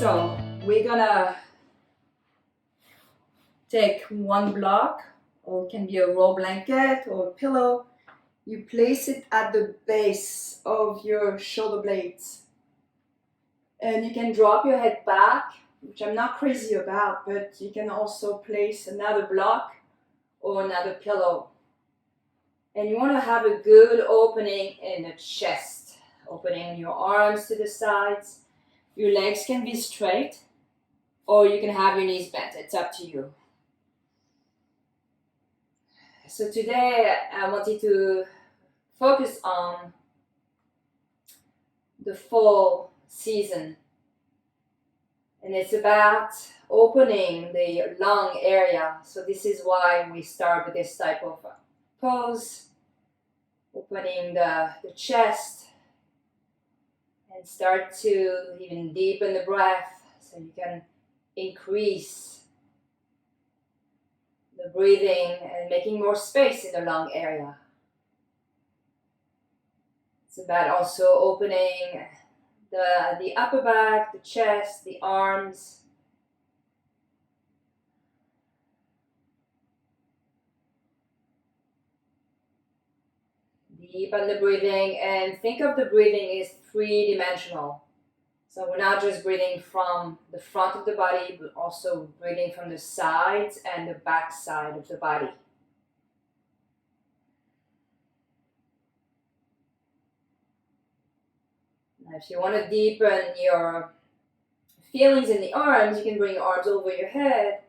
So we're gonna take one block, or it can be a roll blanket or a pillow. You place it at the base of your shoulder blades. And you can drop your head back, which I'm not crazy about, but you can also place another block or another pillow. And you want to have a good opening in the chest, opening your arms to the sides. Your legs can be straight, or you can have your knees bent. It's up to you. So today I wanted to focus on the fall season. And it's about opening the lung area. So this is why we start with this type of pose. Opening the chest. And start to even deepen the breath so you can increase the breathing and making more space in the lung area. It's about also opening the upper back, the chest, the arms. Deepen the breathing, and think of the breathing as three-dimensional. So we're not just breathing from the front of the body, but also breathing from the sides and the back side of the body. Now, if you want to deepen your feelings in the arms, you can bring your arms over your head.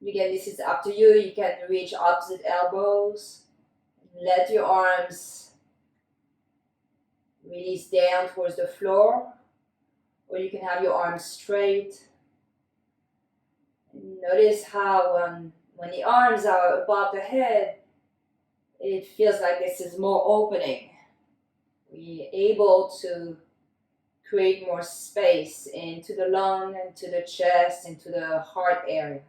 Again, this is up to you. You can reach opposite elbows. Let your arms release down towards the floor. Or you can have your arms straight. And notice how when the arms are above the head, it feels like this is more opening. We're able to create more space into the lung, into the chest, into the heart area.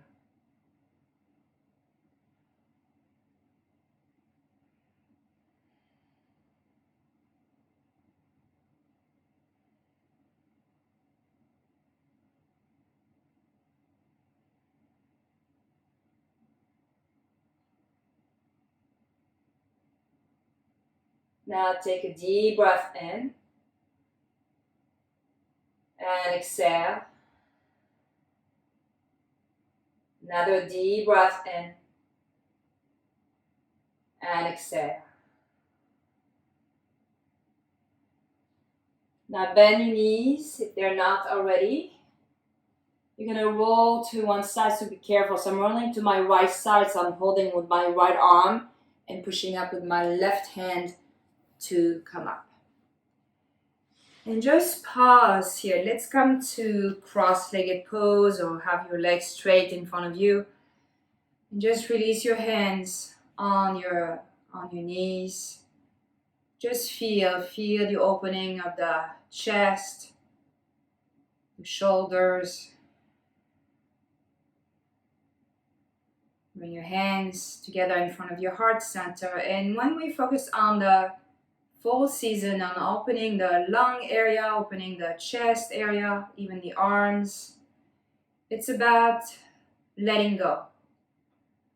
Now take a deep breath in and exhale. Another deep breath in and exhale. Now bend your knees if they're not already. You're going to roll to one side, so be careful. So I'm rolling to my right side, so I'm holding with my right arm and pushing up with my left hand to come up. And just pause here. Let's come to cross-legged pose, or have your legs straight in front of you. And just release your hands on your knees. Just feel the opening of the chest, the shoulders. Bring your hands together in front of your heart center. And when we focus on the fall season, on opening the lung area, opening the chest area, even the arms, it's about letting go.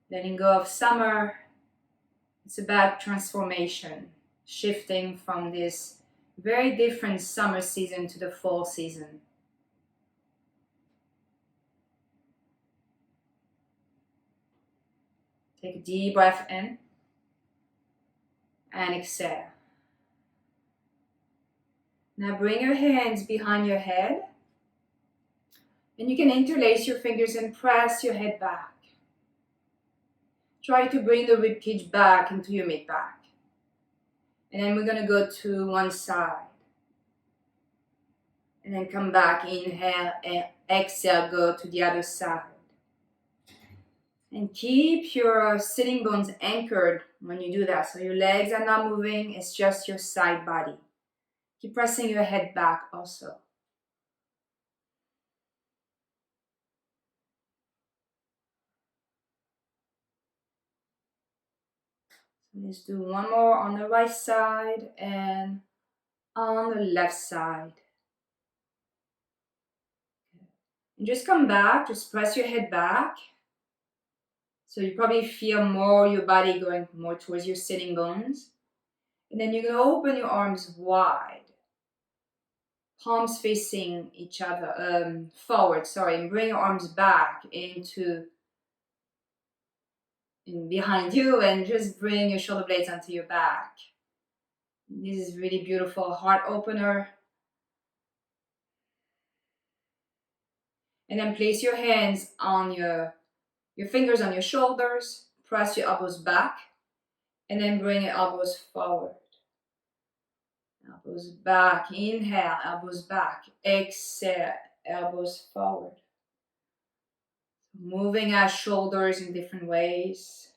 Letting go of summer. It's about transformation. Shifting from this very different summer season to the fall season. Take a deep breath in and exhale. Now bring your hands behind your head, and you can interlace your fingers and press your head back. Try to bring the ribcage back into your mid-back. And then we're going to go to one side. And then come back, inhale and exhale, go to the other side. And keep your sitting bones anchored when you do that. So your legs are not moving, it's just your side body. Keep pressing your head back also. So let's do one more on the right side and on the left side. And just come back, just press your head back. So you probably feel more your body going more towards your sitting bones. And then you're going to open your arms wide. Palms facing each other, forward, and bring your arms back behind you, and just bring your shoulder blades onto your back. This is really beautiful heart opener. And then place your hands on your fingers on your shoulders, press your elbows back, and then bring your elbows forward. Elbows back, inhale, elbows back, exhale, elbows forward. Moving our shoulders in different ways.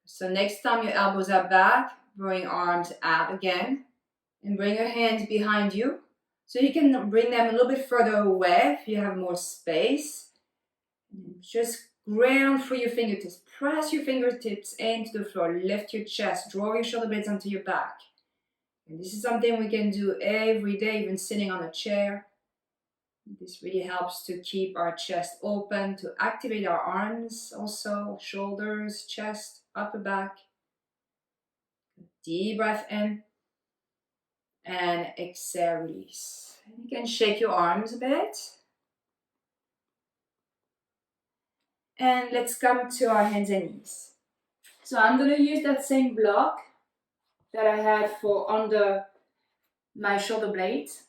So next time your elbows are back, bring arms out again and bring your hands behind you. So you can bring them a little bit further away if you have more space. Just ground through your fingertips. Press your fingertips into the floor. Lift your chest. Draw your shoulder blades onto your back. And this is something we can do every day, even sitting on a chair. This really helps to keep our chest open, to activate our arms also, shoulders, chest, upper back. Deep breath in and exhale, release. And you can shake your arms a bit. And let's come to our hands and knees. So I'm going to use that same block that I had for under my shoulder blades.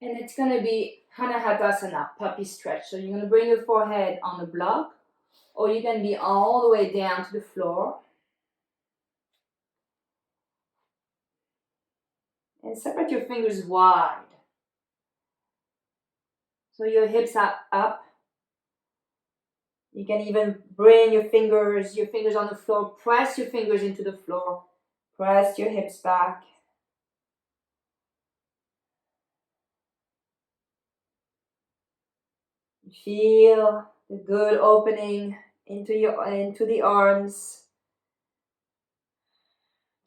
And it's going to be Anahadasana, puppy stretch. So you're going to bring your forehead on the block, or you can be all the way down to the floor. And separate your fingers wide. So your hips are up. You can even bring your fingers on the floor. Press your fingers into the floor. Press your hips back. Feel the good opening into the arms.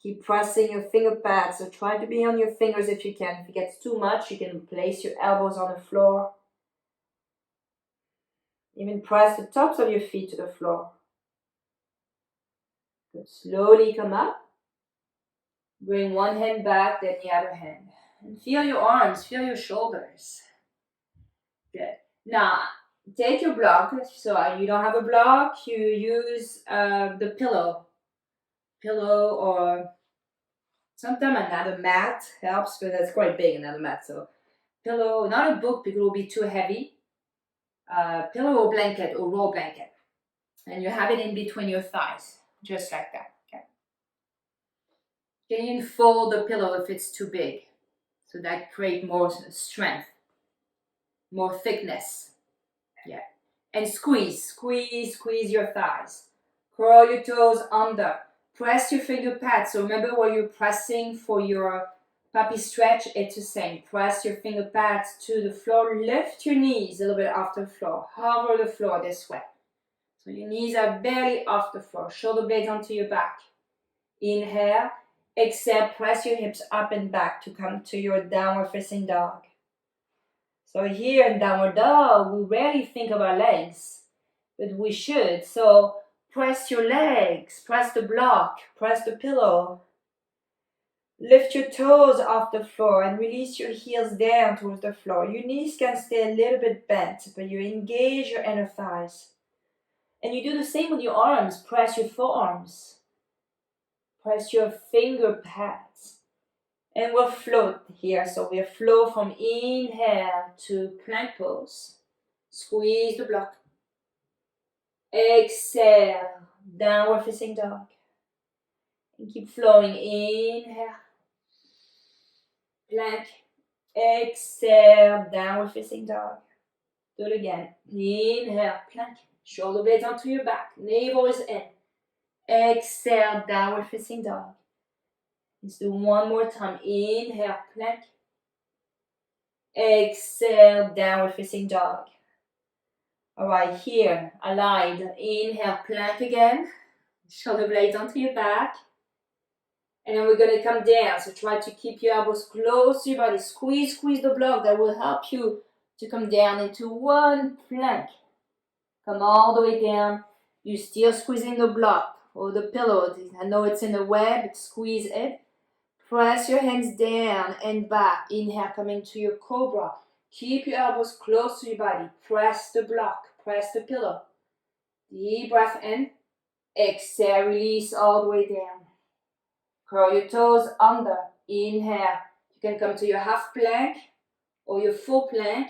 Keep pressing your finger pads. So try to be on your fingers if you can. If it gets too much, you can place your elbows on the floor. Even press the tops of your feet to the floor. Good. Slowly come up. Bring one hand back, then the other hand. And feel your arms, feel your shoulders. Good. Now, take your block. So you don't have a block, you use the pillow. Or sometimes another mat helps, but that's quite big, another mat. So pillow, not a book because it will be too heavy. Pillow or blanket or roll blanket. And you have it in between your thighs, just like that. Okay. You can even fold the pillow if it's too big. So that creates more strength, more thickness. Yeah. And squeeze your thighs. Curl your toes under. Press your finger pads. So remember where you're pressing for your puppy stretch, it's the same. Press your finger pads to the floor. Lift your knees a little bit off the floor. Hover the floor this way. So your knees are barely off the floor. Shoulder blades onto your back. Inhale. Exhale. Press your hips up and back to come to your downward facing dog. So here in downward dog, we rarely think of our legs, but we should. So press your legs, press the block, press the pillow. Lift your toes off the floor and release your heels down towards the floor. Your knees can stay a little bit bent, but you engage your inner thighs. And you do the same with your arms. Press your forearms. Press your finger pads. And we'll float here. So we'll flow from inhale to plank pose. Squeeze the block. Exhale, downward facing dog. And keep flowing. Inhale. Plank. Exhale, downward facing dog. Do it again. Inhale, plank. Shoulder blades onto your back. Navel is in. Exhale, downward facing dog. Let's do one more time. Inhale, plank. Exhale, downward facing dog. Alright, here, aligned. Inhale, plank again. Shoulder blades onto your back. And then we're going to come down. So try to keep your elbows close to your body. Squeeze the block. That will help you to come down into one plank. Come all the way down. You're still squeezing the block or the pillow. I know it's in the way, but squeeze it. Press your hands down and back. Inhale, coming to your cobra. Keep your elbows close to your body. Press the block. Press the pillow. Deep breath in. Exhale, release all the way down. Curl your toes under. Inhale. You can come to your half plank or your full plank.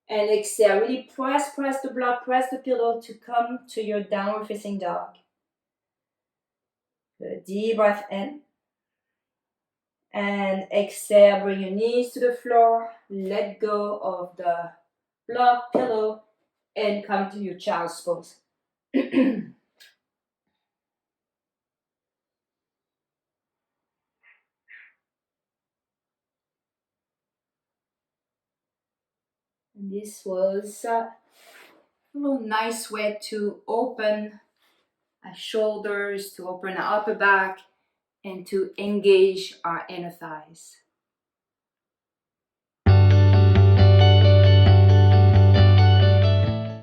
And exhale. Really press the block, press the pillow to come to your downward facing dog. Good. Deep breath in. And exhale, bring your knees to the floor. Let go of the block, pillow, and come to your child's pose. And this was a nice way to open our shoulders, to open our upper back, and to engage our inner thighs.